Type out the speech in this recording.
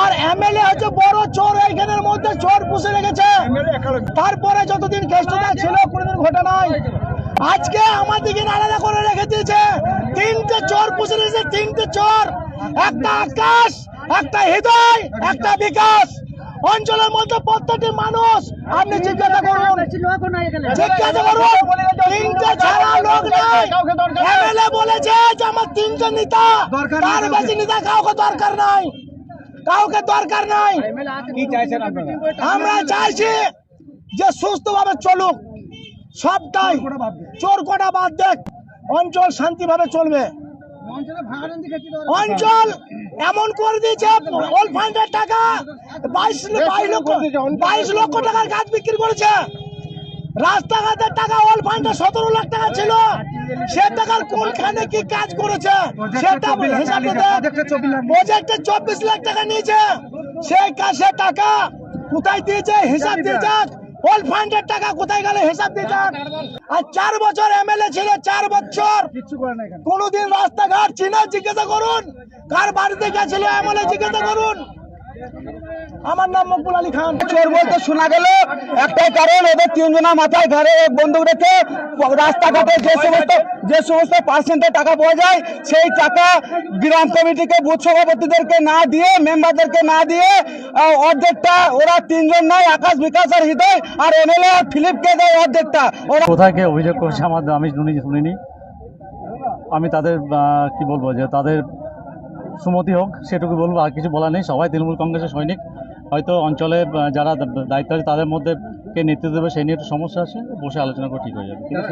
আর MLA হচ্ছে বড় চোর, এইখানের মধ্যে চোর পুষে রেখেছে। তারপরে যতদিন কেষ্টটা ছিল কোনোদিন ঘটে নাই, আজকে আমাদেরকে আলাদা করে রেখে দিয়েছে। তিনটে চোর পুষে রেখেছে, তিনটে চোর, একটা আকাশ, একটা হৃদয়, একটা বিকাশ। অঞ্চলের মধ্যে প্রত্যেকটি মানুষ আপনি জিজ্ঞাসা করুন, তিনটে ছাড়া লোক নাই। এমএলএ বলেছে যে আমার তিনটে নেতা, তার বেশি নেতা কাউকে দরকার নাই, কাউকে দরকার নাই। আমরা চাইছি যে সুস্থভাবে চলুক সবটাই, চোর কোটা বাদ দেখ, অঞ্চল শান্তিভাবে চলবে। অঞ্চল এমন করে দিয়েছে, ওল ফান্ডের টাকা 22 লক্ষ টাকার গাছ বিক্রি করেছে। রাস্তাঘাটের টাকা ওল ফান্ডে 17 লাখ টাকা ছিল, সে টাকার কোনখানে কি কাজ করেছে সেটা হিসাব প্রজেক্টে 24 লাখ টাকা নিয়েছে, সেই কাজে টাকা কোথায় দিয়েছে হিসাব দিয়েছে। ওল ফান্ডের টাকা কোথায় গেলে হিসাব দিয়েছে। আর 4 বছর এমএলএ ছিল, 4 বছর কোনদিন রাস্তাঘাট চিনা জিজ্ঞাসা করুন, কার বাড়িতে গেছিল এমএলএ জিজ্ঞাসা করুন। আমার নাম মকবুল আলী খান। চোর বলতে শোনা গেল একটাই কারণ, ওদের তিনজনা মাথায় ঘরে বন্দুক রেখে রাস্তাঘাটে যে সমস্ত পার্সেন্টের টাকা পাওয়া যায় সেই টাকা গ্রাম কমিটিকে, বুথ সভাপতিদেরকে না দিয়ে, মেম্বারদেরকে না দিয়ে অর্ধেকটা ওরা তিনজন নয়, আকাশ, বিকাশ আর হৃদয় আর এমএলএ আর ফিলিপকে দেয় অর্ধেকটা। ওরা কোথায় কে অভিযোগ করছে আমি শুনিনি। আমি তাদের কি বলবো, যে তাদের সুমতি হোক সেটুকু বলবো, আর কিছু বলা নেই। সবাই তৃণমূল কংগ্রেসের সৈনিক, হয়তো অঞ্চলে যারা দায়িত্ব আছে তাদের মধ্যে কে নেতৃত্ব দেবে সেই নিয়ে একটু সমস্যা আছে, বসে আলোচনা করে ঠিক হয়ে যাবে।